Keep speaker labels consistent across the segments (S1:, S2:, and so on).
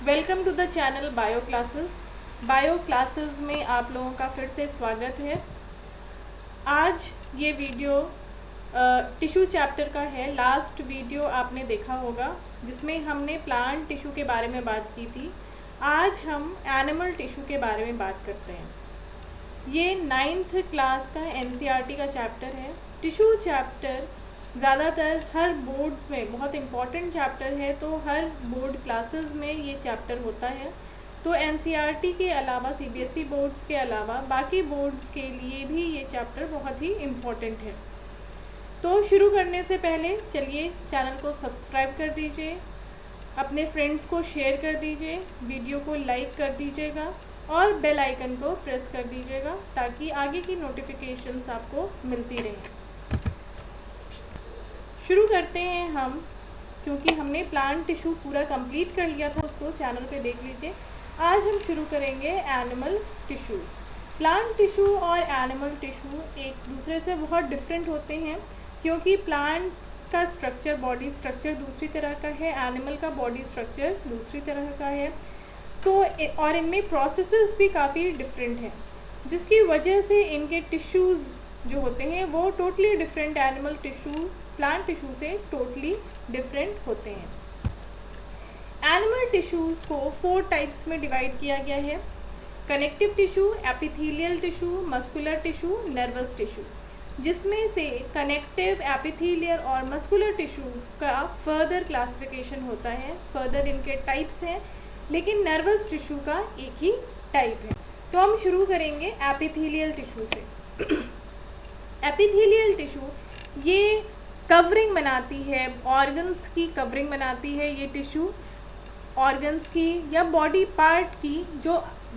S1: Welcome to the channel bio classes में आप लोगों का फिर से स्वागत है। आज ये वीडियो टिश्यू चैप्टर का है। लास्ट वीडियो आपने देखा होगा जिसमें हमने प्लांट टिश्यू के बारे में बात की थी। आज हम एनिमल टिश्यू के बारे में बात करते हैं। ये 9th क्लास का NCERT का चैप्टर है। टिश्यू चैप्टर ज़्यादातर हर बोर्ड्स में बहुत इम्पॉर्टेंट चैप्टर है, तो हर बोर्ड क्लासेस में ये चैप्टर होता है। तो NCERT के अलावा CBSE बोर्ड्स के अलावा बाकी बोर्ड्स के लिए भी ये चैप्टर बहुत ही इम्पॉर्टेंट है। तो शुरू करने से पहले चलिए चैनल को सब्सक्राइब कर दीजिए, अपने फ्रेंड्स को शेयर कर दीजिए, वीडियो को लाइक कर दीजिएगा और बेल आइकन को प्रेस कर दीजिएगा ताकि आगे की नोटिफिकेशंस आपको मिलती रहें। शुरू करते हैं हम, क्योंकि हमने प्लांट टिश्यू पूरा कंप्लीट कर लिया था, उसको चैनल पे देख लीजिए। आज हम शुरू करेंगे एनिमल टिश्यूज़। प्लांट टिश्यू और एनिमल टिश्यू एक दूसरे से बहुत डिफरेंट होते हैं, क्योंकि प्लांट्स का स्ट्रक्चर, बॉडी स्ट्रक्चर दूसरी तरह का है, एनिमल का बॉडी स्ट्रक्चर दूसरी तरह का है। तो और इनमें प्रोसेसेस भी काफ़ी डिफरेंट हैं, जिसकी वजह से इनके टिश्यूज़ जो होते हैं वो totally different animal tissue plant tissue से टोटली डिफरेंट होते हैं। एनिमल टिश्यूज़ को 4 टाइप्स में डिवाइड किया गया है: connective tissue, epithelial tissue, muscular tissue, nervous tissue. जिसमें से कनेक्टिव, एपिथेलियल और मस्कुलर टिश्यूज़ का फर्दर क्लासिफिकेशन होता है, फर्दर इनके टाइप्स हैं, लेकिन नर्वस टिश्यू का एक ही टाइप है। तो हम शुरू करेंगे एपिथेलियल टिश्यू से। एपिथेलियल टिश्यू ये कवरिंग बनाती है, ऑर्गन्स की कवरिंग बनाती है। ये टिश्यू ऑर्गन्स की या बॉडी पार्ट की जो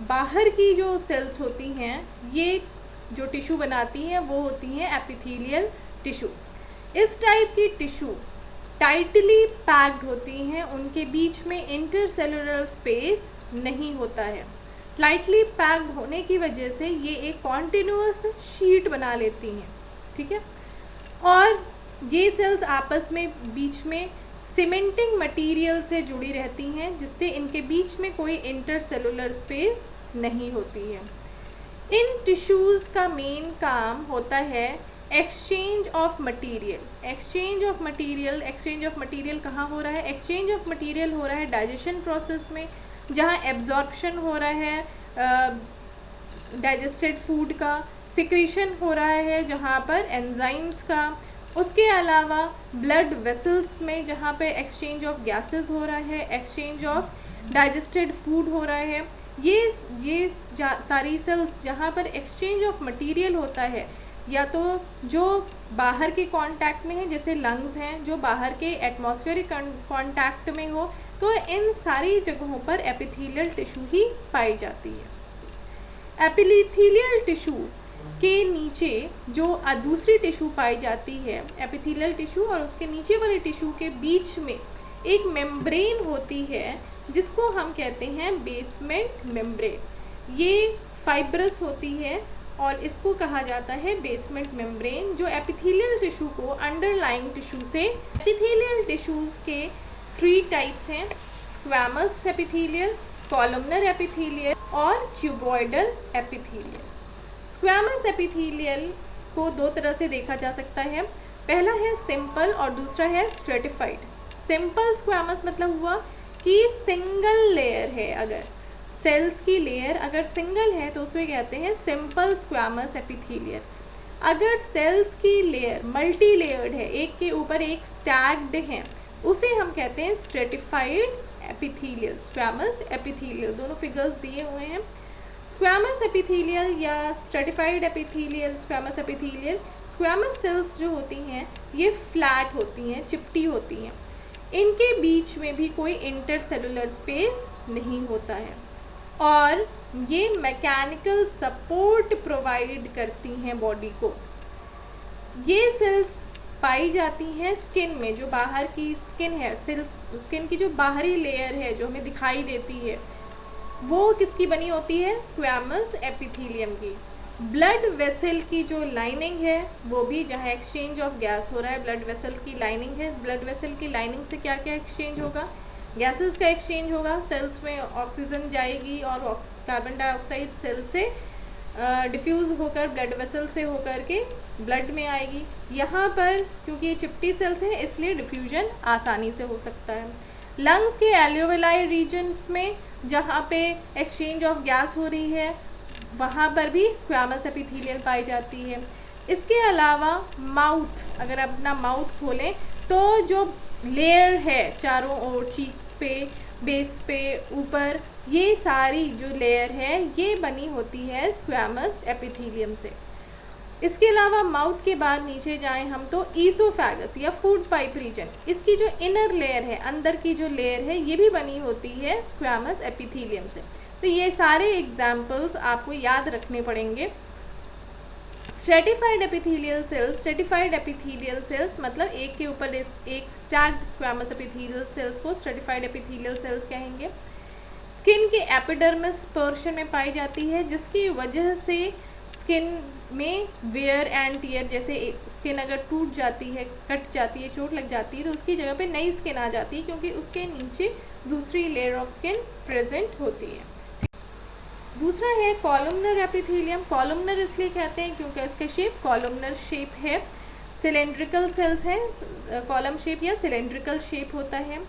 S1: बाहर की जो सेल्स होती हैं, ये जो टिश्यू बनाती हैं वो होती हैं एपिथेलियल टिश्यू। इस टाइप की टिश्यू टाइटली पैक्ड होती हैं, उनके बीच में इंटरसेलुलर स्पेस नहीं होता है। टाइटली पैक्ड होने की वजह से ये एक कॉन्टिन्यूअस शीट बना लेती हैं, ठीक है। और ये सेल्स आपस में बीच में सीमेंटिंग मटेरियल से जुड़ी रहती हैं, जिससे इनके बीच में कोई इंटरसेलुलर स्पेस नहीं होती है। इन टिश्यूज़ का मेन काम होता है exchange of material. Exchange of material कहाँ हो रहा है? एक्सचेंज ऑफ मटेरियल हो रहा है डाइजेशन प्रोसेस में, जहाँ एब्जॉर्प्शन हो रहा है डाइजेस्टेड फूड का, सिक्रीशन हो रहा है जहाँ पर एंजाइम्स का, उसके अलावा ब्लड वेसल्स में जहाँ पे एक्सचेंज ऑफ गैसेस हो रहा है, एक्सचेंज ऑफ डाइजेस्टेड फूड हो रहा है। ये सारी सेल्स जहाँ पर एक्सचेंज ऑफ मटेरियल होता है, या तो जो बाहर के कांटेक्ट में है, जैसे लंग्स हैं जो बाहर के एटमॉस्फेरिक कांटेक्ट में हो, तो इन सारी जगहों पर एपिथेलियल टिश्यू ही पाई जाती है। एपिथेलियल टिश्यू के नीचे जो दूसरी टिश्यू पाई जाती है, एपिथेलियल टिश्यू और उसके नीचे वाले टिश्यू के बीच में एक मेम्ब्रेन होती है, जिसको हम कहते हैं बेसमेंट मेम्ब्रेन। ये फाइब्रस होती है और इसको कहा जाता है बेसमेंट मेम्ब्रेन, जो एपिथेलियल टिश्यू को अंडरलाइंग टिश्यू से। एपिथेलियल टिश्यूज़ के 3 टाइप्स हैं: स्क्वैमस एपिथेलियल, कॉलमनर एपिथेलियल और क्यूबॉइडल एपिथेलियल। स्क्वैमस एपिथेलियल को 2 तरह से देखा जा सकता है। पहला है सिंपल और दूसरा है स्ट्रेटिफाइड। सिंपल स्क्वैमस मतलब हुआ कि सिंगल लेयर है, अगर सेल्स की लेयर अगर सिंगल है तो उसमें कहते हैं सिंपल स्क्वैमस एपिथेलियल। अगर सेल्स की लेयर मल्टी लेयर्ड है, एक के ऊपर एक स्टैक्ड है, उसे हम कहते हैं स्ट्रेटिफाइड एपिथेलियल, स्क्वैमस एपिथेलियल। दोनों फिगर्स दिए हुए हैं। स्क्वैमस एपिथेलियल या stratified epithelial, squamous epithelial, squamous cells जो होती हैं ये फ्लैट होती हैं, चिपटी होती हैं। इनके बीच में भी कोई इंटरसेलुलर स्पेस नहीं होता है और ये मैकेनिकल सपोर्ट प्रोवाइड करती हैं बॉडी को। ये सेल्स पाई जाती हैं स्किन में, जो बाहर की स्किन है, स्किन की जो बाहरी लेयर है जो हमें दिखाई देती है, वो किसकी बनी होती है? स्क्वैमस एपिथेलियम की। ब्लड वेसल की जो लाइनिंग है वो भी, जहाँ एक्सचेंज ऑफ गैस हो रहा है, ब्लड वेसल की लाइनिंग है। ब्लड वेसल की लाइनिंग से क्या क्या एक्सचेंज होगा? गैसेस का एक्सचेंज होगा, सेल्स में ऑक्सीजन जाएगी और कार्बन डाइऑक्साइड सेल से डिफ्यूज़ होकर ब्लड वेसल से होकर के ब्लड में आएगी। यहाँ पर क्योंकि ये चिपटी सेल्स हैं इसलिए डिफ्यूजन आसानी से हो सकता है। लंग्स के एल्वेओलाई रीजन्स में जहाँ पे एक्सचेंज ऑफ गैस हो रही है वहाँ पर भी स्क्वैमस एपिथेलियल पाई जाती है। इसके अलावा माउथ, अगर अपना माउथ खोलें तो जो लेयर है चारों ओर, चीक्स पे, बेस पे, ऊपर, ये सारी जो लेयर है ये बनी होती है स्क्वैमस एपिथेलियम से। इसके अलावा माउथ के बाद नीचे जाएं हम तो ईसोफेगस या फूड पाइप रीजन, इसकी जो इनर लेयर है, अंदर की जो लेयर है, ये भी बनी होती है स्क्वैमस एपिथेलियम से। तो ये सारे एग्जाम्पल्स आपको याद रखने पड़ेंगे। स्ट्रेटिफाइड एपिथेलियल सेल्स मतलब एक के ऊपर एक स्टैक्ड स्क्वैमस एपिथेलियल सेल्स को स्ट्रेटिफाइड एपिथेलियल सेल्स कहेंगे। स्किन के एपिडर्मिस पोर्शन में पाई जाती है, जिसकी वजह से स्किन में वेयर एंड टियर, जैसे स्किन अगर टूट जाती है, कट जाती है, चोट लग जाती है तो उसकी जगह पे नई स्किन आ जाती है क्योंकि उसके नीचे दूसरी लेयर ऑफ स्किन प्रेजेंट होती है। दूसरा है कॉलमनर एपिथेलियम। कॉलमनर इसलिए कहते हैं क्योंकि इसका शेप कॉलमनर शेप है। सिलेंड्रिकल सेल्स हैं, कॉलम शेप या सिलेंड्रिकल शेप होता है।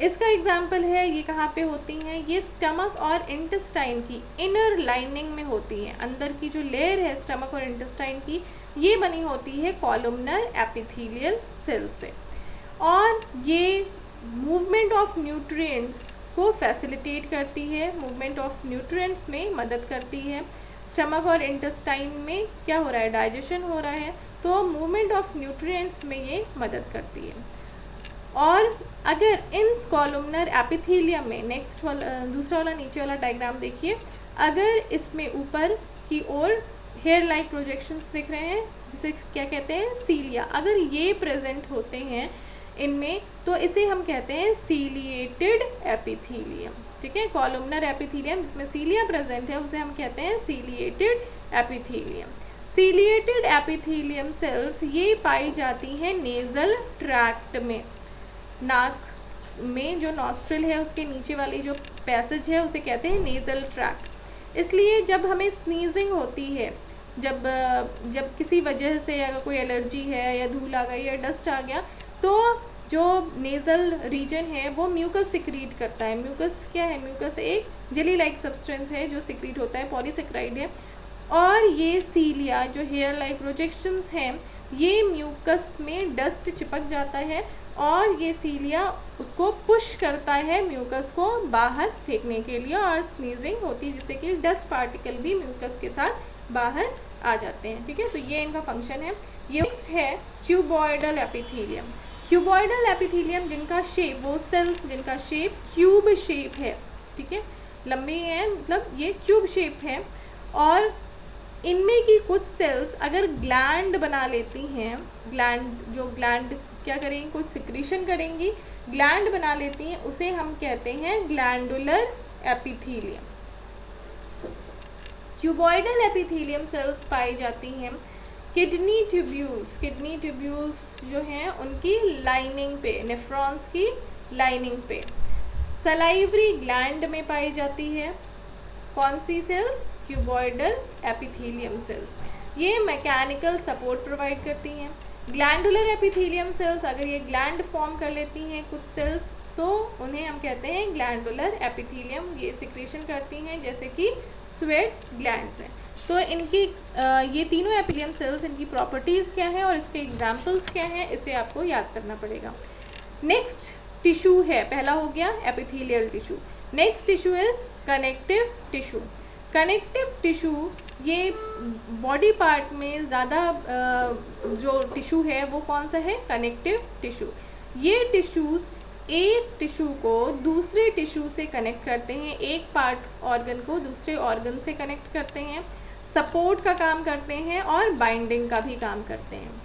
S1: इसका एग्जाम्पल है, ये कहाँ पे होती हैं, ये स्टमक और इंटेस्टाइन की इनर लाइनिंग में होती हैं। अंदर की जो लेयर है स्टमक और इंटेस्टाइन की, ये बनी होती है कॉलमनर एपिथेलियल सेल से, और ये मूवमेंट ऑफ न्यूट्रिएंट्स को फैसिलिटेट करती है, मूवमेंट ऑफ न्यूट्रिएंट्स में मदद करती है। स्टमक और इंटेस्टाइन में क्या हो रहा है, डाइजेशन हो रहा है, तो मूवमेंट ऑफ न्यूट्रिएंट्स में ये मदद करती है। और अगर इन कॉलमनर एपिथेलियम में, नेक्स्ट वाला, दूसरा वाला नीचे वाला डायग्राम देखिए, अगर इसमें ऊपर की ओर हेयर लाइक प्रोजेक्शंस दिख रहे हैं जिसे क्या कहते हैं, सीलिया, अगर ये प्रेजेंट होते हैं इनमें तो इसे हम कहते हैं सीलिएटेड एपिथेलियम। ठीक है, कॉलमनर एपिथेलियम जिसमें सीलिया प्रेजेंट है उसे हम कहते हैं ciliated epithelium. Ciliated epithelium cells ये पाई जाती हैं नेजल ट्रैक्ट में, नाक में जो नॉस्ट्रिल है उसके नीचे वाली जो पैसेज है उसे कहते हैं नेजल ट्रैक्ट। इसलिए जब हमें स्नीजिंग होती है, जब किसी वजह से अगर कोई एलर्जी है या धूल आ गई या डस्ट आ गया, तो जो नेज़ल रीजन है वो म्यूकस सिक्रीट करता है। म्यूकस क्या है, म्यूकस एक जेली लाइक सब्सटेंस है जो सिक्रीट होता है, पॉलीसेक्राइड है। और ये सीलिया जो हेयर लाइक प्रोजेक्शंस हैं, ये म्यूकस में डस्ट चिपक जाता है और ये सीलिया उसको पुश करता है म्यूकस को बाहर फेंकने के लिए, और स्नीजिंग होती है जिससे कि डस्ट पार्टिकल भी म्यूकस के साथ बाहर आ जाते हैं। ठीक है, तो ये इनका फंक्शन है। ये नेक्स्ट है क्यूबॉइडल एपिथेलियम। क्यूबॉइडल एपिथेलियम जिनका शेप, वो सेल्स जिनका शेप क्यूब शेप है, ठीक है, लंबी है, मतलब ये क्यूब शेप है, और इनमें की कुछ सेल्स अगर ग्लैंड बना लेती हैं, ग्लैंड क्या करेंगी, कुछ सिक्रीशन करेंगी, ग्लैंड बना लेती हैं, उसे हम कहते हैं glandular epithelium. Cuboidal epithelium cells पाई जाती हैं किडनी ट्यूब्यूल्स जो हैं उनकी लाइनिंग पे, नेफ्रॉन्स की लाइनिंग पे। सलाइवरी ग्लैंड में पाई जाती है कौन सी सेल्स, क्यूबॉइडल एपिथेलियम सेल्स। ये मैकेनिकल सपोर्ट प्रोवाइड करती हैं। ग्लैंडुलर एपिथेलियम सेल्स अगर ये ग्लैंड फॉर्म कर लेती हैं कुछ सेल्स, तो उन्हें हम कहते हैं ग्लैंडुलर एपिथेलियम। ये सिक्रेशन करती हैं जैसे कि स्वेट ग्लैंड्स हैं। तो इनकी ये तीनों एपिथेलियम सेल्स, इनकी प्रॉपर्टीज़ क्या हैं और इसके एग्जाम्पल्स क्या हैं, इसे आपको याद करना पड़ेगा। नेक्स्ट टिश्यू है, पहला हो गया epithelial tissue. Next tissue is connective tissue. Connective tissue ये बॉडी पार्ट में ज़्यादा जो टिश्यू है वो कौन सा है, कनेक्टिव टिश्यू। ये टिश्यूज़ एक टिश्यू को दूसरे टिश्यू से कनेक्ट करते हैं, एक पार्ट ऑर्गन को दूसरे ऑर्गन से कनेक्ट करते हैं, सपोर्ट का काम करते हैं और बाइंडिंग का भी काम करते हैं।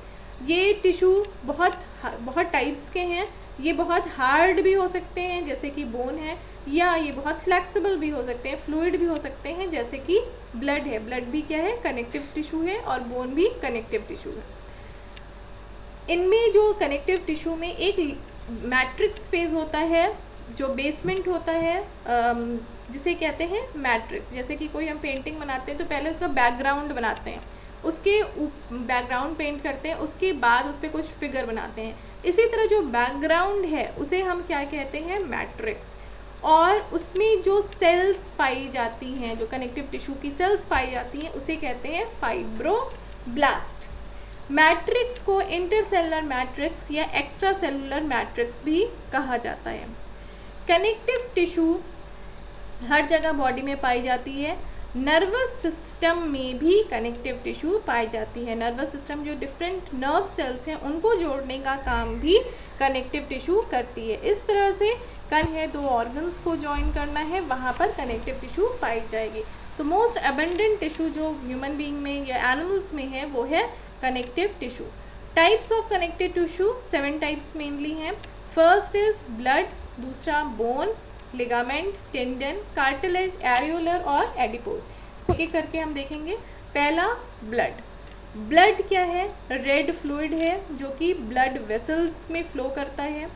S1: ये टिश्यू बहुत टाइप्स के हैं। ये बहुत हार्ड भी हो सकते हैं जैसे कि बोन है, या ये बहुत फ्लेक्सिबल भी हो सकते हैं, फ्लूइड भी हो सकते हैं जैसे कि ब्लड है। ब्लड भी क्या है, कनेक्टिव टिश्यू है, और बोन भी कनेक्टिव टिश्यू है। इनमें जो कनेक्टिव टिश्यू में एक मैट्रिक्स फेज होता है जो बेसमेंट होता है जिसे कहते हैं मैट्रिक्स। जैसे कि कोई हम पेंटिंग बनाते हैं तो पहले उसका बैकग्राउंड बनाते हैं, उसके बैकग्राउंड पेंट करते हैं, उसके बाद उस पर कुछ फिगर बनाते हैं। इसी तरह जो बैकग्राउंड है उसे हम क्या कहते हैं, मैट्रिक्स। और उसमें जो सेल्स पाई जाती हैं, जो कनेक्टिव टिश्यू की सेल्स पाई जाती हैं, उसे कहते हैं फाइब्रोब्लास्ट। मैट्रिक्स को इंटरसेलुलर मैट्रिक्स या एक्स्ट्रा सेलुलर मैट्रिक्स भी कहा जाता है। कनेक्टिव टिश्यू हर जगह बॉडी में पाई जाती है। नर्वस सिस्टम में भी कनेक्टिव टिश्यू पाई जाती है। नर्वस सिस्टम जो डिफरेंट नर्व सेल्स हैं उनको जोड़ने का काम भी कनेक्टिव टिश्यू करती है। इस तरह से कन है, दो ऑर्गन्स को ज्वाइन करना है, वहाँ पर कनेक्टिव टिश्यू पाई जाएगी। तो मोस्ट अबंडेंट टिश्यू जो ह्यूमन बीइंग में या एनिमल्स में है वो है connective tissue. Types of connective tissue 7 types mainly हैं। फर्स्ट इज ब्लड, दूसरा bone, ligament, tendon, cartilage, areolar और एडिपोज। इसको एक करके हम देखेंगे। पहला ब्लड। ब्लड क्या है, रेड फ्लूइड है जो कि ब्लड वेसल्स में फ्लो करता है।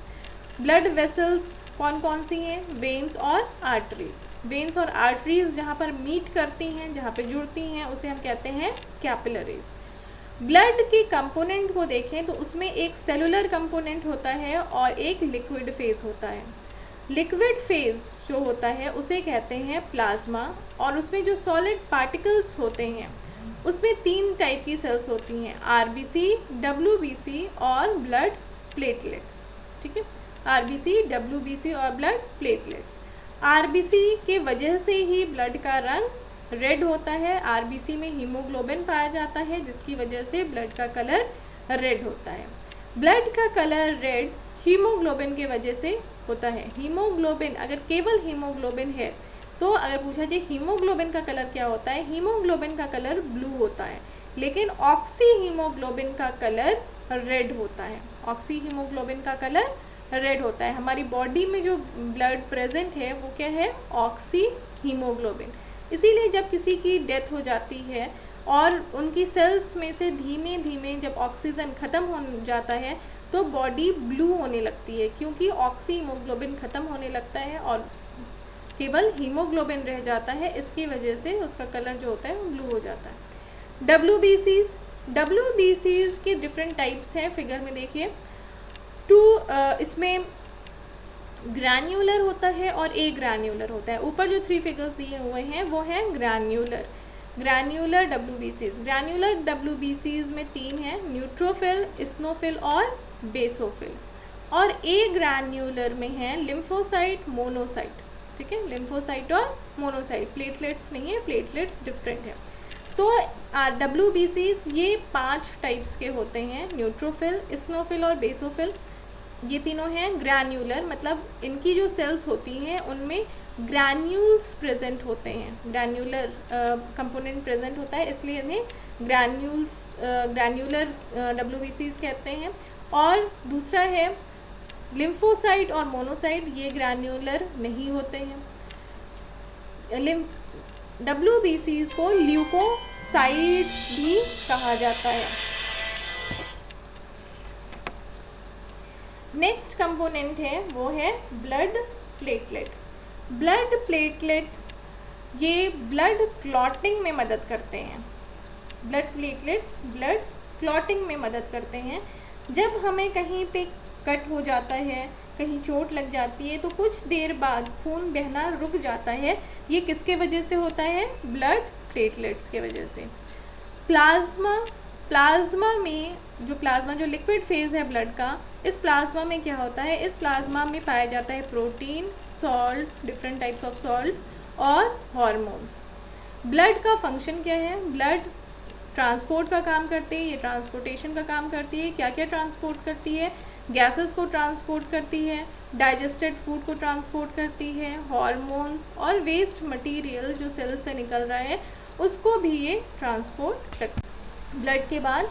S1: ब्लड वेसल्स कौन कौन सी हैं, वेन्स और आर्टरीज। वेन्स और आर्टरीज जहाँ पर मीट करती हैं, जहाँ पे जुड़ती हैं, उसे हम कहते हैं कैपिलरीज। ब्लड के कंपोनेंट को देखें तो उसमें एक सेलुलर कंपोनेंट होता है और एक लिक्विड फेज होता है। लिक्विड फेज जो होता है उसे कहते हैं प्लाज्मा, और उसमें जो सॉलिड पार्टिकल्स होते हैं उसमें 3 टाइप की सेल्स होती हैं, आरबीसी, डब्ल्यूबीसी और ब्लड प्लेटलेट्स। ठीक है, आरबीसी, डब्ल्यूबीसी और ब्लड प्लेटलेट्स। आरबीसी के वजह से ही ब्लड का रंग रेड होता है। आरबीसी में हीमोग्लोबिन पाया जाता है जिसकी वजह से ब्लड का कलर रेड होता है। ब्लड का कलर रेड हीमोग्लोबिन के वजह से होता है। हीमोग्लोबिन, अगर केवल हीमोग्लोबिन है तो अगर पूछा जाए हीमोग्लोबिन का कलर क्या होता है, हीमोग्लोबिन का कलर ब्लू होता है, लेकिन ऑक्सी हीमोग्लोबिन का कलर रेड होता है। ऑक्सी हीमोग्लोबिन का कलर रेड होता है। हमारी बॉडी में जो ब्लड प्रेजेंट है वो क्या है, ऑक्सी हीमोग्लोबिन। इसीलिए जब किसी की डेथ हो जाती है और उनकी सेल्स में से धीमे धीमे जब ऑक्सीजन ख़त्म हो जाता है तो बॉडी ब्लू होने लगती है, क्योंकि ऑक्सी हीमोग्लोबिन ख़त्म होने लगता है और केवल हीमोग्लोबिन रह जाता है। इसकी वजह से उसका कलर जो होता है वो ब्लू हो जाता है। डब्ल्यूबीसीज के डिफरेंट टाइप्स हैं, फिगर में देखिए। इसमें ग्रैन्युलर होता है और ए ग्रैन्युलर होता है। ऊपर जो 3 फिगर्स दिए हुए हैं वो हैं ग्रैन्युलर डब्ल्यूबीसीज। ग्रैन्युलर डब्ल्यूबीसीज में 3 हैं, न्यूट्रोफिल, स्नोफिल और बेसोफिल। और ए ग्रैन्युलर में है लिम्फोसाइट, मोनोसाइट। ठीक है, लिम्फोसाइट और मोनोसाइट, प्लेटलेट्स नहीं है, प्लेटलेट्स डिफरेंट है। तो डब्ल्यूबीसीज ये 5 टाइप्स के होते हैं, न्यूट्रोफिल, स्नोफिल और बेसोफिल। ये तीनों हैं ग्रैन्युलर, मतलब इनकी जो सेल्स होती हैं उनमें ग्रैन्यूल्स प्रेजेंट होते हैं, ग्रैन्युलर कंपोनेंट प्रेजेंट होता है, इसलिए इन्हें ग्रैन्युलर डब्ल्यूबीसीज कहते हैं। और दूसरा है लिम्फोसाइट और मोनोसाइट, ये ग्रैन्युलर नहीं होते हैं। डब्ल्यूबीसीज को ल्यूकोसाइट्स भी कहा जाता है। नेक्स्ट कंपोनेंट है वो है ब्लड प्लेटलेट। ब्लड प्लेटलेट्स ये ब्लड क्लॉटिंग में मदद करते हैं। ब्लड प्लेटलेट्स ब्लड क्लॉटिंग में मदद करते हैं। जब हमें कहीं पे कट हो जाता है, कहीं चोट लग जाती है तो कुछ देर बाद खून बहना रुक जाता है। ये किसके वजह से होता है, ब्लड प्लेटलेट्स के वजह से। प्लाज्मा में जो लिक्विड फेज है ब्लड का, इस प्लाज्मा में क्या होता है, इस प्लाज्मा में पाया जाता है protein, salts, different types of salts और हार्मोन्स। ब्लड का फंक्शन क्या है, ब्लड ट्रांसपोर्ट का काम करती है, ये ट्रांसपोर्टेशन का काम करती है। क्या क्या ट्रांसपोर्ट करती है, गैसेस को ट्रांसपोर्ट करती है, डाइजेस्टेड फूड को ट्रांसपोर्ट करती है, हार्मोन्स और वेस्ट मटेरियल जो सेल से निकल रहा है उसको भी ये ट्रांसपोर्ट करती है। ब्लड के बाद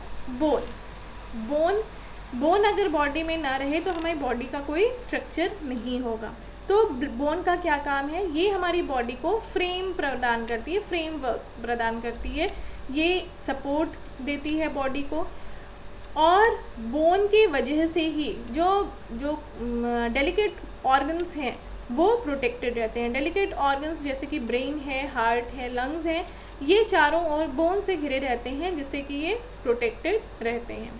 S1: बोन अगर बॉडी में ना रहे तो हमारी बॉडी का कोई स्ट्रक्चर नहीं होगा। तो बोन का क्या काम है, ये हमारी बॉडी को फ्रेम प्रदान करती है, फ्रेमवर्क प्रदान करती है, ये सपोर्ट देती है बॉडी को। और बोन की वजह से ही जो डेलिकेट ऑर्गन्स हैं वो प्रोटेक्टेड रहते हैं। डेलिकेट ऑर्गन्स जैसे कि ब्रेन है, हार्ट है, लंग्स हैं, ये चारों ओर बोन से घिरे रहते हैं, जिससे कि ये प्रोटेक्टेड रहते हैं।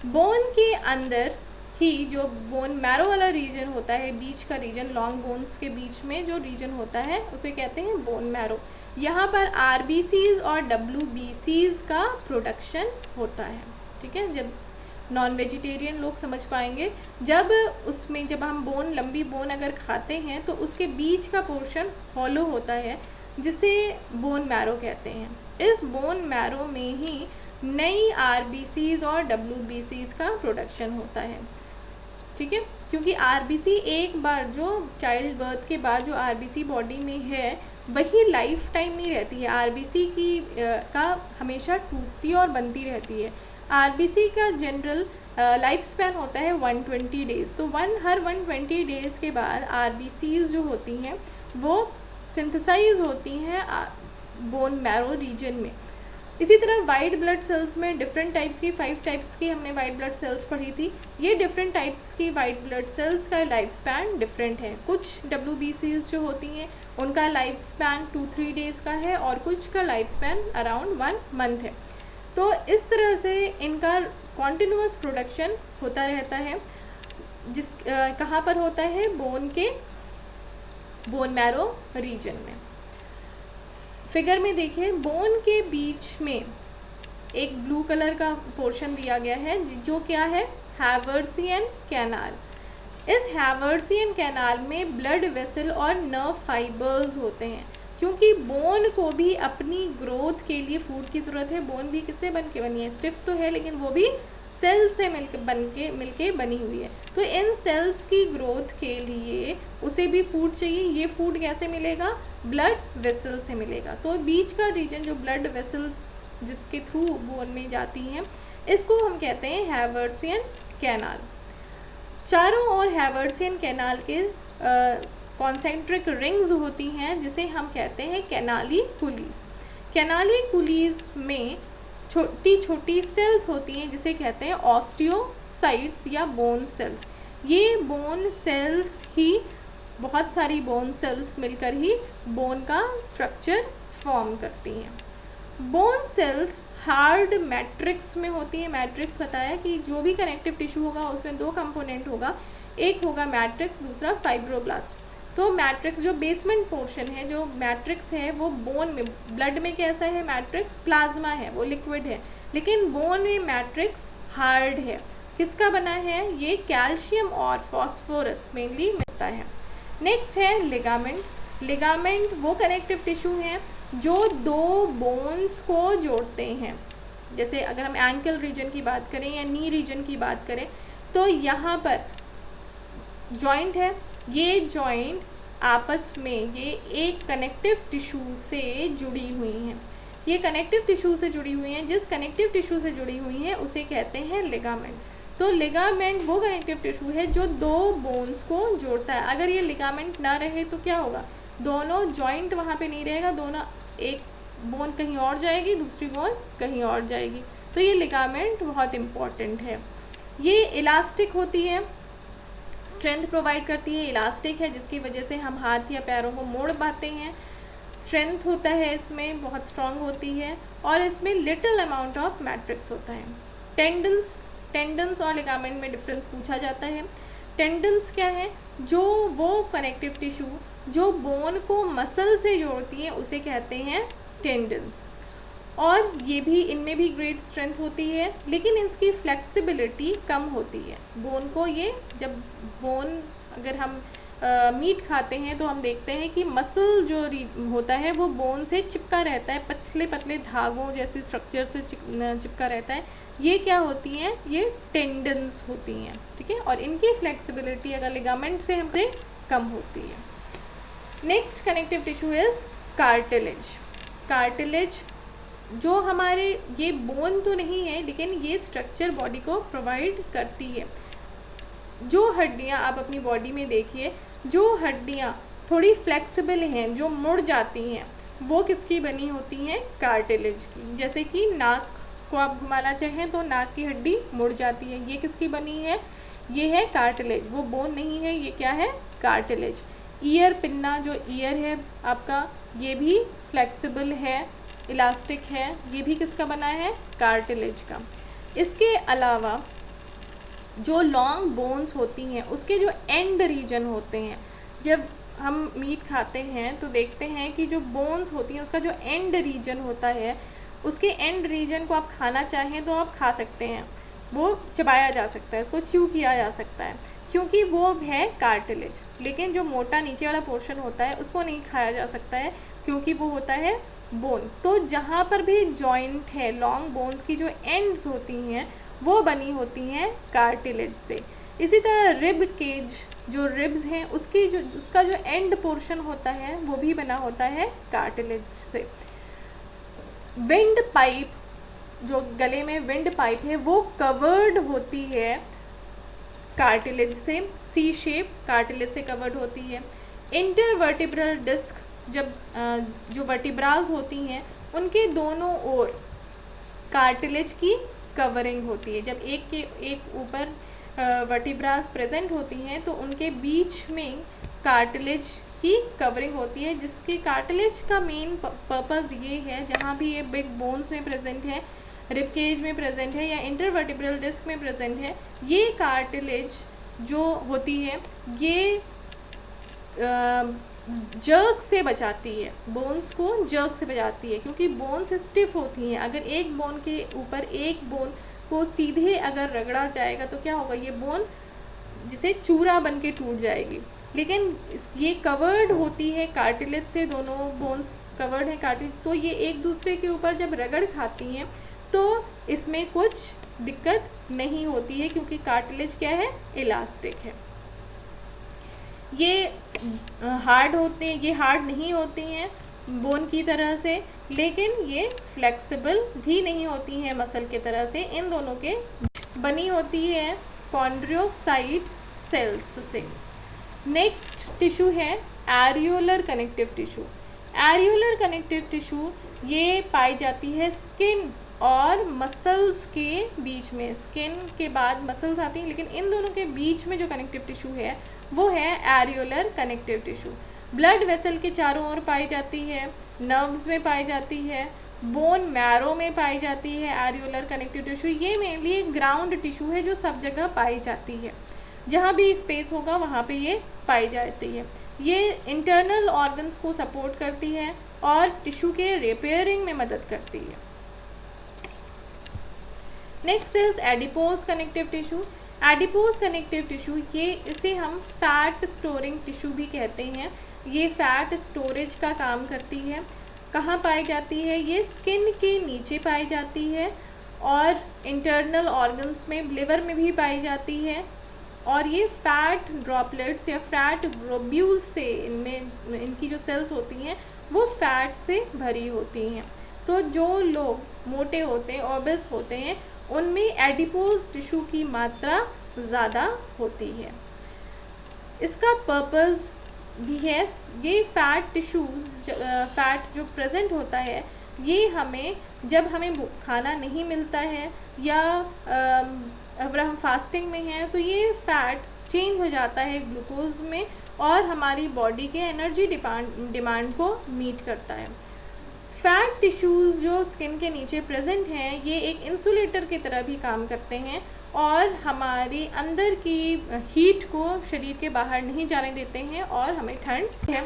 S1: बोन के अंदर ही जो बोन मैरो वाला रीजन होता है, बीच का रीजन, लॉन्ग बोन्स के बीच में जो रीजन होता है उसे कहते हैं बोन मैरो। यहाँ पर आरबीसीज और डब्ल्यूबीसीज का प्रोडक्शन होता है। ठीक है, जब नॉन वेजिटेरियन लोग समझ पाएंगे, जब हम बोन, लंबी बोन अगर खाते हैं तो उसके बीच का पोर्शन हॉलो होता है, जिसे बोन मैरो कहते हैं। इस बोन मैरो में ही नई आरबीसीज और डब्ल्यूबीसीज का प्रोडक्शन होता है। ठीक है, क्योंकि आरबीसी एक बार जो चाइल्ड बर्थ के बाद जो आरबीसी बॉडी में है वही लाइफ टाइम नहीं रहती है। आरबीसी का हमेशा टूटती और बनती रहती है। आरबीसी का जनरल लाइफ स्पैन होता है 120 डेज़। तो हर 120 डेज़ के बाद आरबीसीज जो होती हैं वो सिंथेसाइज होती हैं बोन मैरो रीजन में। इसी तरह वाइट ब्लड सेल्स में डिफरेंट टाइप्स की 5 टाइप्स की हमने वाइट ब्लड सेल्स पढ़ी थी। ये डिफरेंट टाइप्स की वाइट ब्लड सेल्स का लाइफ स्पैन डिफरेंट है। कुछ डब्ल्यूबीसीज जो होती हैं उनका लाइफ स्पैन 2-3 डेज़ का है और कुछ का लाइफ स्पैन अराउंड 1 मंथ है। तो इस तरह से इनका कॉन्टिन्यूअस प्रोडक्शन होता रहता है। कहाँ पर होता है? बोन मैरो रीजन में। फिगर में देखिए, बोन के बीच में एक ब्लू कलर का पोर्शन दिया गया है जो क्या है? Haversian canal. इस हैवर्सियन कैनाल में ब्लड वेसल और नर्व फाइबर्स होते हैं, क्योंकि बोन को भी अपनी ग्रोथ के लिए फूड की ज़रूरत है। बोन भी किससे बन के बनी है? स्टिफ तो है, लेकिन वो भी सेल से मिलके बनी हुई है। तो इन सेल्स की ग्रोथ के लिए उसे भी फूड चाहिए। ये फूड कैसे मिलेगा? ब्लड वेसल से मिलेगा। तो बीच का रीजन जो ब्लड वेसल्स जिसके थ्रू बोन में जाती हैं, इसको हम कहते हैं हैवर्सियन कैनाल। चारों ओर हैवर्सियन कैनाल के कॉन्सेंट्रिक रिंग्स होती हैं, जिसे हम कहते हैं कैनालिकुलीज। कैनालिकुलीज में छोटी छोटी सेल्स होती हैं, जिसे कहते हैं ऑस्टियोसाइट्स या बोन सेल्स। ये बोन सेल्स ही, बहुत सारी बोन सेल्स मिलकर ही बोन का स्ट्रक्चर फॉर्म करती हैं। बोन सेल्स हार्ड मैट्रिक्स में होती है। मैट्रिक्स बताया कि जो भी कनेक्टिव टिश्यू होगा उसमें 2 कंपोनेंट होगा, एक होगा मैट्रिक्स, दूसरा फाइब्रोब्लास्ट। तो मैट्रिक्स जो बेसमेंट पोर्शन है, जो मैट्रिक्स है वो बोन में, ब्लड में कैसा है मैट्रिक्स? प्लाज्मा है, वो लिक्विड है, लेकिन बोन में मैट्रिक्स हार्ड है। किसका बना है? ये कैल्शियम और फॉस्फोरस मेनली मिलता है। नेक्स्ट है लिगामेंट। लिगामेंट वो कनेक्टिव टिश्यू हैं जो 2 बोन्स को जोड़ते हैं। जैसे अगर हम एंकल रीजन की बात करें या नी रीजन की बात करें, तो यहाँ पर जॉइंट है। ये जॉइंट आपस में ये एक कनेक्टिव टिश्यू से जुड़ी हुई हैं। ये कनेक्टिव टिश्यू से जुड़ी हुई हैं। जिस कनेक्टिव टिश्यू से जुड़ी हुई हैं उसे कहते हैं लिगामेंट। तो लिगामेंट वो कनेक्टिव टिश्यू है जो 2 बोन्स को जोड़ता है। अगर ये लिगामेंट ना रहे तो क्या होगा? दोनों जॉइंट वहाँ पे नहीं रहेगा, दोनों, एक बोन कहीं और जाएगी, दूसरी बोन कहीं और जाएगी। तो ये लिगामेंट बहुत इम्पॉर्टेंट है। ये इलास्टिक होती है, स्ट्रेंथ प्रोवाइड करती है, इलास्टिक है, जिसकी वजह से हम हाथ या पैरों को मोड़ पाते हैं। स्ट्रेंथ होता है इसमें, बहुत स्ट्रॉन्ग होती है, और इसमें लिटिल अमाउंट ऑफ मैट्रिक्स होता है। टेंडन्स और लिगामेंट में डिफरेंस पूछा जाता है। टेंडन्स क्या है? जो वो कनेक्टिव टिश्यू जो बोन को मसल से जोड़ती है उसे कहते हैं टेंडन्स। और ये भी, इनमें भी ग्रेट स्ट्रेंथ होती है, लेकिन इसकी फ्लेक्सिबिलिटी कम होती है। बोन को ये, जब बोन अगर हम मीट खाते हैं तो हम देखते हैं कि मसल जो होता है वो बोन से चिपका रहता है, पतले पतले धागों जैसे स्ट्रक्चर से चिपका रहता है। ये क्या होती हैं? ये टेंडन्स होती हैं। ठीक है, और इनकी फ्लेक्सिबिलिटी अगर लिगामेंट से हमसे कम होती है। Next connective tissue is cartilage. Cartilage जो हमारे, ये बोन तो नहीं है, लेकिन ये स्ट्रक्चर बॉडी को प्रोवाइड करती है। जो हड्डियाँ आप अपनी बॉडी में देखिए, जो हड्डियाँ थोड़ी फ्लेक्सिबल हैं, जो मुड़ जाती हैं, वो किसकी बनी होती हैं? कार्टिलेज की। जैसे कि नाक को आप घुमाना चाहें तो नाक की हड्डी मुड़ जाती है, ये किसकी बनी है? ये है कार्टिलेज। वो बोन नहीं है, ये क्या है? कार्टिलेज। ईयर पिन्ना, जो ईयर है आपका, ये भी फ्लेक्सिबल है, इलास्टिक है, ये भी किसका बना है? कार्टिलेज का। इसके अलावा जो लॉन्ग बोन्स होती हैं उसके जो एंड रीजन होते हैं, जब हम मीट खाते हैं तो देखते हैं कि जो बोन्स होती हैं उसका जो एंड रीजन होता है, उसके एंड रीजन को आप खाना चाहें तो आप खा सकते हैं, वो चबाया जा सकता है, उसको च्यू किया जा सकता है, क्योंकि वो है कार्टिलेज। लेकिन जो मोटा नीचे वाला पोर्शन होता है उसको नहीं खाया जा सकता है, क्योंकि वो होता है बोन। तो जहाँ पर भी जॉइंट है, लॉन्ग बोन्स की जो एंड्स होती हैं वो बनी होती हैं कार्टिलेज से। इसी तरह रिब केज, जो रिब्स हैं उसका जो एंड पोर्शन होता है वो भी बना होता है कार्टिलेज से। विंड पाइप, जो गले में विंड पाइप है वो कवर्ड होती है कार्टिलेज से, सी शेप कार्टिलेज से कवर्ड होती है। इंटरवर्टिब्रल डिस्क, जब जो वर्टिब्रास होती हैं उनके दोनों ओर कार्टिलेज की कवरिंग होती है। जब एक ऊपर वर्टिब्रास प्रेजेंट होती हैं तो उनके बीच में कार्टिलेज की कवरिंग होती है, जिसकी कार्टिलेज का मेन पर्पस ये है, जहाँ भी ये बिग बोन्स में प्रेजेंट है, रिब केज में प्रेजेंट है या इंटरवर्टिब्रल डिस्क में प्रेजेंट है, ये कार्टिलेज जो होती है ये जर्क से बचाती है, बोन्स को जर्क से बचाती है, क्योंकि बोन्स स्टिफ होती हैं। अगर एक बोन के ऊपर एक बोन को सीधे अगर रगड़ा जाएगा तो क्या होगा, ये बोन जिसे चूरा बन के टूट जाएगी। लेकिन ये कवर्ड होती है कार्टिलेज से, दोनों बोन्स कवर्ड हैं कार्टिलेज, तो ये एक दूसरे के ऊपर जब रगड़ खाती हैं तो इसमें कुछ दिक्कत नहीं होती है, क्योंकि कार्टिलेज क्या है, इलास्टिक है। ये हार्ड होते हैं, ये हार्ड नहीं होती हैं बोन की तरह से, लेकिन ये फ्लेक्सिबल भी नहीं होती हैं मसल के तरह से। इन दोनों के बनी होती है कॉन्ड्रियोसाइट सेल्स से। नेक्स्ट टिश्यू है areolar connective tissue. Areolar connective tissue ये पाई जाती है स्किन और मसल्स के बीच में। स्किन के बाद मसल्स आती हैं, लेकिन इन दोनों के बीच में जो कनेक्टिव टिश्यू है वो है areolar connective tissue. Blood vessel के चारों ओर पाई जाती है, नर्व्स में पाई जाती है, बोन मैरो में पाई जाती है एरियोलर कनेक्टिव टिश्यू। ये मेनली ग्राउंड टिश्यू है जो सब जगह पाई जाती है, जहाँ भी स्पेस होगा वहाँ पे ये पाई जाती है। ये इंटरनल ऑर्गन्स को सपोर्ट करती है और टिश्यू के रिपेयरिंग में मदद करती है। Next is adipose connective tissue. Adipose connective tissue, ये इसे हम फैट स्टोरिंग टिश्यू भी कहते हैं। ये फैट स्टोरेज का काम करती है। कहाँ पाई जाती है, ये स्किन के नीचे पाई जाती है और इंटरनल ऑर्गन्स में, लिवर में भी पाई जाती है। और ये फैट ड्रॉपलेट्स या फैट ग्लोब्यूल्स से, इनकी जो सेल्स होती हैं वो फैट से भरी होती हैं। तो जो लोग मोटे होते हैं, ओबेस होते हैं, उनमें एडिपोज टिश्यू की मात्रा ज़्यादा होती है। इसका पर्पस भी है, ये फैट टिश्यूज, फैट जो प्रेजेंट होता है, ये हमें जब हमें खाना नहीं मिलता है या अगर हम फास्टिंग में हैं तो ये फैट चेंज हो जाता है ग्लूकोज में और हमारी बॉडी के एनर्जी डिमांड को मीट करता है। फैट टिश्यूज़ जो स्किन के नीचे प्रेजेंट हैं, ये एक इंसुलेटर की तरह भी काम करते हैं और हमारी अंदर की हीट को शरीर के बाहर नहीं जाने देते हैं और हमें ठंड है।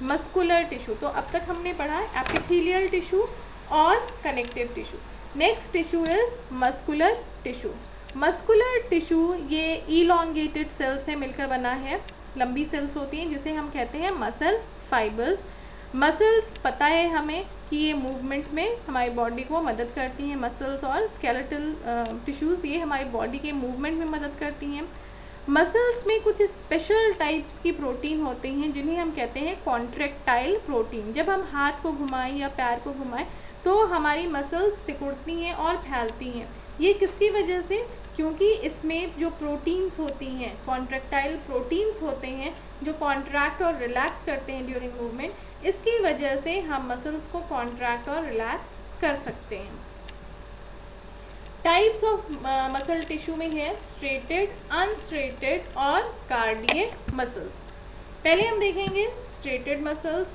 S1: मस्कुलर टिश्यू, तो अब तक हमने पढ़ा एपिथेलियल टिश्यू और connective tissue. Next tissue is muscular tissue. Muscular tissue ये इलॉन्गेटेड सेल्स से मिलकर बना है, लंबी सेल्स होती हैं जिसे हम कहते हैं मसल फाइबर्स। मसल्स पता है हमें कि ये मूवमेंट में हमारी बॉडी को मदद करती हैं। मसल्स और स्केलेटल टिश्यूज़ ये हमारी बॉडी के मूवमेंट में मदद करती हैं। मसल्स में कुछ स्पेशल टाइप्स की प्रोटीन होते हैं जिन्हें हम कहते हैं कॉन्ट्रैक्टाइल प्रोटीन। जब हम हाथ को घुमाएं या पैर को घुमाएं तो हमारी मसल्स सिकुड़ती हैं और फैलती हैं। ये किसकी वजह से? क्योंकि इसमें जो प्रोटीन्स होती हैं, कॉन्ट्रैक्टाइल प्रोटीन्स होते हैं जो कॉन्ट्रैक्ट और रिलैक्स करते हैं ड्यूरिंग मूवमेंट, इसकी वजह से हम मसल्स को कॉन्ट्रैक्ट और रिलैक्स कर सकते हैं। टाइप्स ऑफ मसल टिश्यू में है स्ट्रेटेड, अनस्ट्रेटेड और कार्डियक मसल्स। पहले हम देखेंगे स्ट्रेटेड मसल्स।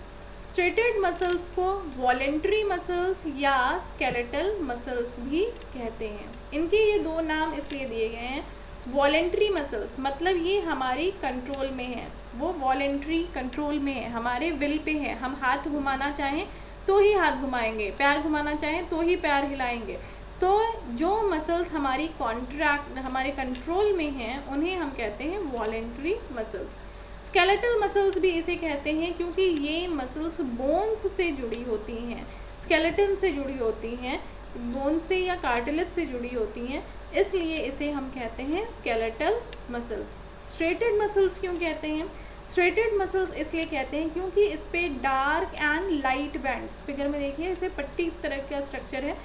S1: स्ट्रेटेड मसल्स को वॉलेंट्री मसल्स या स्केलेटल मसल्स भी कहते हैं। इनके ये दो नाम इसलिए दिए गए हैं। वॉलेंट्री मसल्स मतलब ये हमारी कंट्रोल में है, वो वॉलेंट्री कंट्रोल में है, हमारे विल पे है। हम हाथ घुमाना चाहें तो ही हाथ घुमाएंगे, पैर घुमाना चाहें तो ही पैर हिलाएंगे। तो जो मसल्स हमारी हमारे कंट्रोल में हैं उन्हें हम कहते हैं वॉलेंट्री मसल्स। स्केलेटल मसल्स भी इसे कहते हैं क्योंकि ये मसल्स बोन्स से जुड़ी होती हैं, स्केलेटन से जुड़ी होती हैं, बोन से या कार्टिलेज से जुड़ी होती हैं, इसलिए इसे हम कहते हैं स्केलेटल मसल्स। स्ट्रेटेड मसल्स क्यों कहते हैं? स्ट्रेटेड मसल्स इसलिए कहते हैं क्योंकि इस पे dark and light bands, figure में देखिए इसे पट्टी तरह का स्ट्रक्चर है,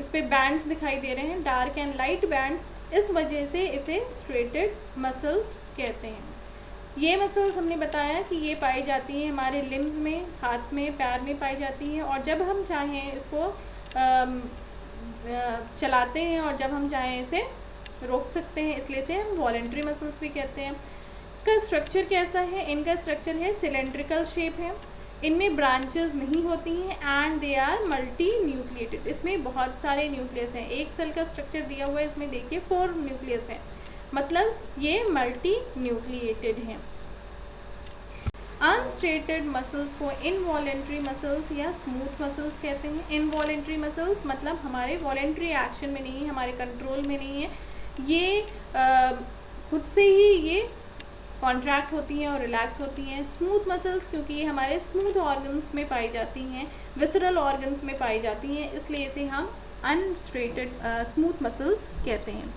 S1: इस पे बैंड्स दिखाई दे रहे हैं, डार्क एंड लाइट बैंड्स, इस वजह से इसे स्ट्रेटेड मसल्स कहते हैं। ये मसल्स हमने बताया कि ये पाई जाती हैं हमारे लिम्स में, हाथ में, पैर में पाई जाती हैं, और जब हम चाहें इसको चलाते हैं और जब हम चाहें इसे रोक सकते हैं, इसलिए इसे हम वॉलेंट्री मसल्स भी कहते हैं। इनका स्ट्रक्चर कैसा है? इनका स्ट्रक्चर है सिलेंड्रिकल शेप है, इनमें ब्रांचेस नहीं होती हैं and they are multinucleated. इसमें बहुत सारे न्यूक्लियस हैं, एक सेल का स्ट्रक्चर दिया हुआ है, इसमें देखिए 4 न्यूक्लियस हैं, मतलब ये मल्टी न्यूक्लिएटेड हैं। अनस्ट्रेटेड मसल्स को इनवॉलेंट्री मसल्स या स्मूथ मसल्स कहते हैं। इनवॉलेंट्री मसल्स मतलब हमारे वॉलेंट्री एक्शन में नहीं है, हमारे कंट्रोल में नहीं है, ये खुद से ही ये कॉन्ट्रैक्ट होती हैं और रिलैक्स होती हैं। स्मूथ मसल्स क्योंकि ये हमारे स्मूथ ऑर्गन्स में पाई जाती हैं, विसरल ऑर्गन्स में पाई जाती हैं, इसलिए इसे हम अनस्ट्रेटेड स्मूथ मसल्स कहते हैं।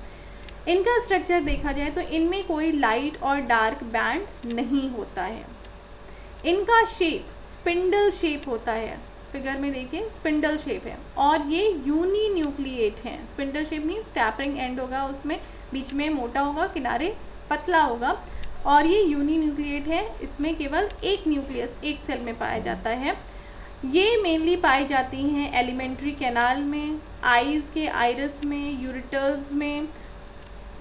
S1: इनका स्ट्रक्चर देखा जाए तो इनमें कोई लाइट और डार्क बैंड नहीं होता है। इनका शेप स्पिंडल शेप होता है, फिगर में देखिए स्पिंडल शेप है, और ये यूनी न्यूक्लिएट हैं। Spindle shape means tapering and होगा, उसमें बीच में मोटा होगा, किनारे पतला होगा, और ये यूनी न्यूक्लिएट है। इसमें केवल एक न्यूक्लियस एक सेल में पाया जाता है। ये मेनली पाई जाती हैं एलिमेंट्री कैनाल में, आईज के आइरिस में, यूरेटर्स में,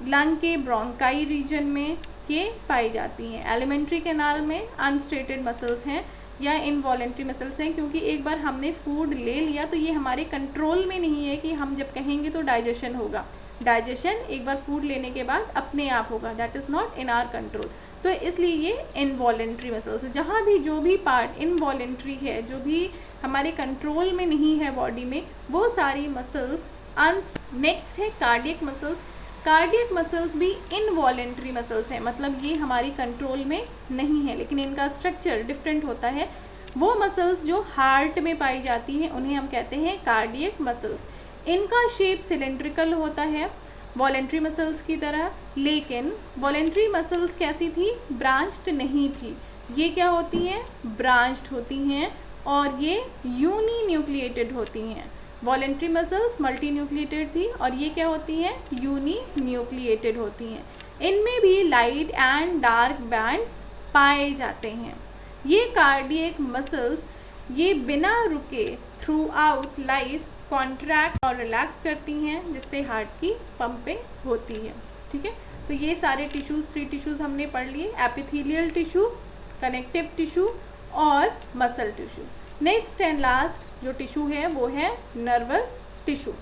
S1: लंग के ब्रोंकाई रीजन में ये पाई जाती हैं। एलिमेंट्री कैनाल में अनस्ट्रेटेड मसल्स हैं या इनवॉलेंट्री मसल्स हैं, क्योंकि एक बार हमने फूड ले लिया तो ये हमारे कंट्रोल में नहीं है कि हम जब कहेंगे तो डाइजेशन होगा। डाइजेशन एक बार फूड लेने के बाद अपने आप होगा, that is not in our control. तो इसलिए ये इनवॉलेंट्री मसल्स है। जहाँ भी जो भी पार्ट इनवॉलेंट्री है, जो भी हमारे कंट्रोल में नहीं है बॉडी में, वो सारी मसल्स नेक्स्ट है कार्डियक मसल्स। कार्डियक मसल्स भी इनवॉलेंट्री मसल्स हैं, मतलब ये हमारी कंट्रोल में नहीं है, लेकिन इनका स्ट्रक्चर डिफरेंट होता है। वो मसल्स जो हार्ट में पाई जाती हैं उन्हें हम कहते हैं कार्डियक मसल्स। इनका शेप सिलेंड्रिकल होता है वॉलेंट्री मसल्स की तरह, लेकिन वॉलेंट्री मसल्स कैसी थी? ब्रांच्ड नहीं थी। ये क्या होती हैं? ब्रांच्ड होती हैं, और ये यूनी न्यूक्लिएटेड होती हैं। वॉलेंट्री मसल्स मल्टी न्यूक्लिएटेड थी और ये क्या होती हैं? यूनी न्यूक्लिएटेड होती हैं। इनमें भी लाइट एंड डार्क बैंड्स पाए जाते हैं। ये कार्डियक मसल्स ये बिना रुके थ्रू आउट लाइफ कॉन्ट्रैक्ट और रिलैक्स करती हैं, जिससे हार्ट की पंपिंग होती है। ठीक है, तो ये सारे टिश्यूज़ 3 टिश्यूज़ हमने पढ़ लिए, एपिथेलियल टिश्यू, कनेक्टिव टिश्यू और muscle tissue. Next and last जो टिश्यू है वो है नर्वस टिश्यू।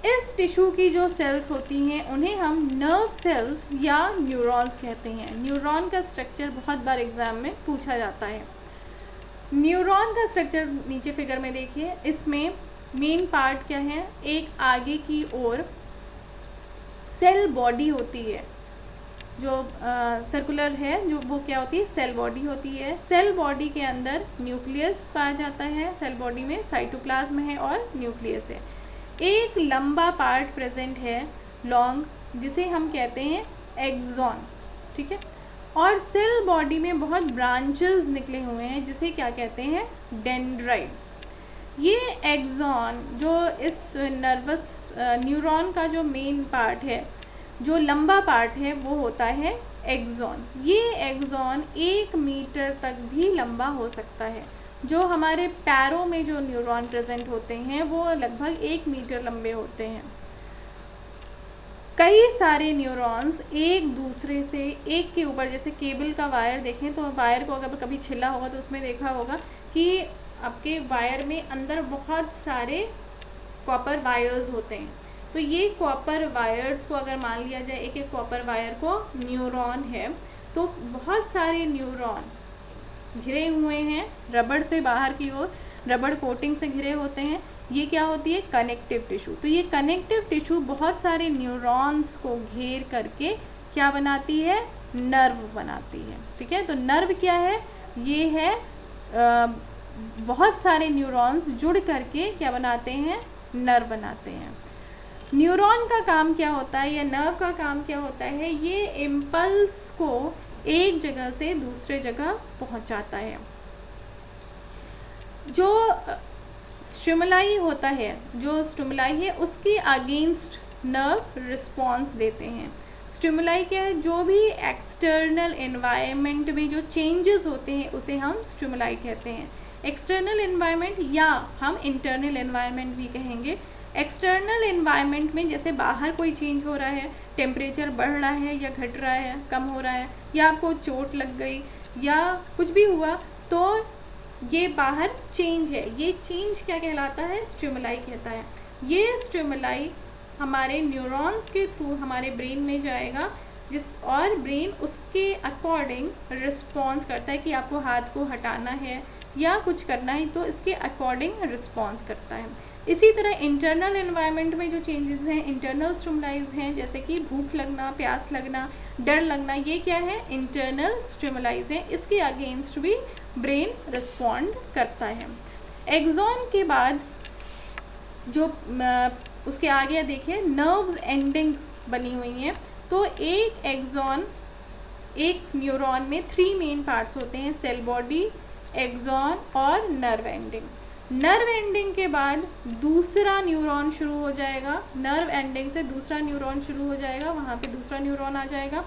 S1: इस टिश्यू की जो सेल्स होती हैं उन्हें हम नर्व सेल्स या न्यूरॉन्स कहते हैं। न्यूरॉन का स्ट्रक्चर बहुत बार एग्जाम में पूछा जाता है। न्यूरॉन का स्ट्रक्चर नीचे फिगर में देखिए, इसमें मेन पार्ट क्या है? एक आगे की ओर सेल बॉडी होती है जो सर्कुलर है, जो वो क्या होती है? सेल बॉडी होती है। सेल बॉडी के अंदर न्यूक्लियस पाया जाता है, सेल बॉडी में साइटोप्लाज्म है और न्यूक्लियस है। एक लंबा पार्ट प्रेजेंट है लॉन्ग, जिसे हम कहते हैं एक्सॉन। ठीक है, और सेल बॉडी में बहुत ब्रांचेस निकले हुए हैं जिसे क्या कहते हैं? डेंड्राइट्स। ये एक्सॉन जो इस नर्वस न्यूरॉन का जो मेन पार्ट है, जो लंबा पार्ट है, वो होता है एक्सॉन। ये एक्सॉन 1 मीटर तक भी लंबा हो सकता है। जो हमारे पैरों में जो न्यूरॉन प्रेजेंट होते हैं वो लगभग 1 मीटर लंबे होते हैं। कई सारे न्यूरॉन्स एक दूसरे से एक के ऊपर, जैसे केबल का वायर देखें तो वायर को अगर कभी छिला होगा तो उसमें देखा होगा कि आपके वायर में अंदर बहुत सारे कॉपर वायर्स होते हैं। तो ये कॉपर वायर्स को अगर मान लिया जाए एक एक कॉपर वायर को न्यूरॉन है, तो बहुत सारे न्यूरॉन घिरे हुए हैं रबड़ से, बाहर की ओर रबड़ कोटिंग से घिरे होते हैं। ये क्या होती है? Connective tissue. तो ये कनेक्टिव टिश्यू बहुत सारे न्यूरॉन्स को घेर करके क्या बनाती है? नर्व बनाती है। ठीक है, तो नर्व क्या है? ये है बहुत सारे न्यूरॉन्स जुड़ करके क्या बनाते हैं? नर्व बनाते हैं। न्यूरॉन का काम क्या होता है या नर्व का काम क्या होता है? ये इम्पल्स को एक जगह से दूसरे जगह पहुंचाता है। जो स्टिमुलाई होता है, जो स्टिमुलाई है उसके अगेंस्ट नर्व रिस्पॉन्स देते हैं। स्टिमुलाई क्या है? जो भी एक्सटर्नल एनवायरनमेंट में जो चेंजेस होते हैं उसे हम स्टिमुलाई कहते हैं। एक्सटर्नल एनवायरनमेंट या हम इंटरनल एनवायरनमेंट भी कहेंगे। एक्सटर्नल एनवायरनमेंट में जैसे बाहर कोई चेंज हो रहा है, टेम्परेचर बढ़ रहा है या घट रहा है, कम हो रहा है, या आपको चोट लग गई या कुछ भी हुआ, तो ये बाहर चेंज है। ये चेंज क्या कहलाता है? स्टिमुलाई कहता है। ये स्टिमुलाई हमारे न्यूरॉन्स के थ्रू हमारे ब्रेन में जाएगा, और ब्रेन उसके अकॉर्डिंग रिस्पॉन्स करता है कि आपको हाथ को हटाना है या कुछ करना है, तो इसके अकॉर्डिंग रिस्पॉन्स करता है। इसी तरह इंटरनल एनवायरनमेंट में जो चेंजेस हैं, इंटरनल स्टिमुलाइज हैं, जैसे कि भूख लगना, प्यास लगना, डर लगना, ये क्या है? इंटरनल स्टिमुलाइज हैं। इसके अगेंस्ट भी ब्रेन रिस्पॉन्ड करता है। एक्सॉन के बाद जो उसके आगे देखिए नर्व्स एंडिंग बनी हुई हैं। तो एक एक्सॉन, एक न्यूरॉन में 3 मेन पार्ट्स होते हैं, सेल बॉडी, एक्सॉन और नर्व एंडिंग। नर्व एंडिंग के बाद दूसरा न्यूरॉन शुरू हो जाएगा, नर्व एंडिंग से दूसरा न्यूरॉन शुरू हो जाएगा, वहाँ पे दूसरा न्यूरॉन आ जाएगा।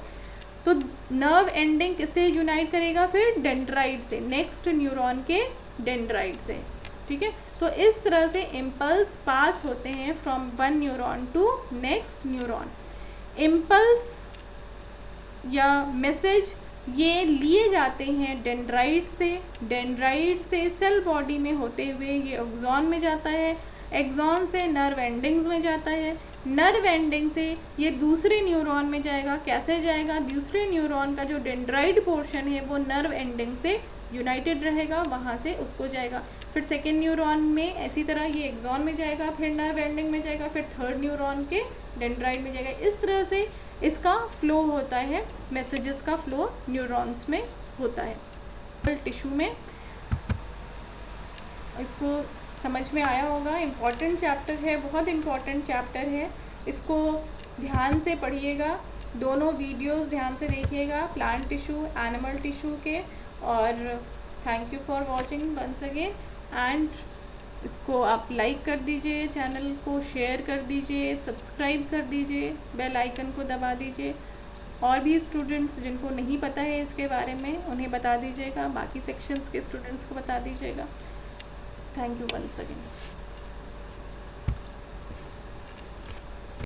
S1: तो नर्व एंडिंग किससे यूनाइट करेगा? फिर डेंड्राइट से, नेक्स्ट न्यूरॉन के डेंड्राइट से। ठीक है, तो इस तरह से इम्पल्स पास होते हैं from one neuron to next neuron. Impulse या मैसेज ये लिए जाते हैं डेंड्राइट से, डेंड्राइट से सेल बॉडी में होते हुए ये एक्सॉन में जाता है, एक्सॉन से नर्व एंडिंग्स में जाता है, नर्व एंडिंग से ये दूसरे न्यूरॉन में जाएगा। कैसे जाएगा? दूसरे न्यूरॉन का जो डेंड्राइट पोर्शन है वो नर्व एंडिंग से यूनाइटेड रहेगा, वहाँ से उसको जाएगा। फिर सेकेंड न्यूरॉन में इसी तरह ये एक्सॉन में जाएगा, फिर नर्व एंडिंग में जाएगा, फिर थर्ड न्यूरॉन के डेंड्राइट में जाएगा। इस तरह से इसका फ्लो होता है, मैसेजेस का फ्लो न्यूरॉन्स में होता है। टिश्यू में इसको समझ में आया होगा। इम्पॉर्टेंट चैप्टर है, बहुत इम्पॉर्टेंट चैप्टर है, इसको ध्यान से पढ़िएगा, दोनों वीडियोस ध्यान से देखिएगा, प्लांट टिश्यू, एनिमल टिश्यू के। और thank you for watching once again, and इसको आप लाइक कर दीजिए, चैनल को शेयर कर दीजिए, सब्सक्राइब कर दीजिए, बेल आइकन को दबा दीजिए। और भी स्टूडेंट्स जिनको नहीं पता है इसके बारे में उन्हें बता दीजिएगा, बाकी सेक्शंस के स्टूडेंट्स को बता दीजिएगा। Thank you once again.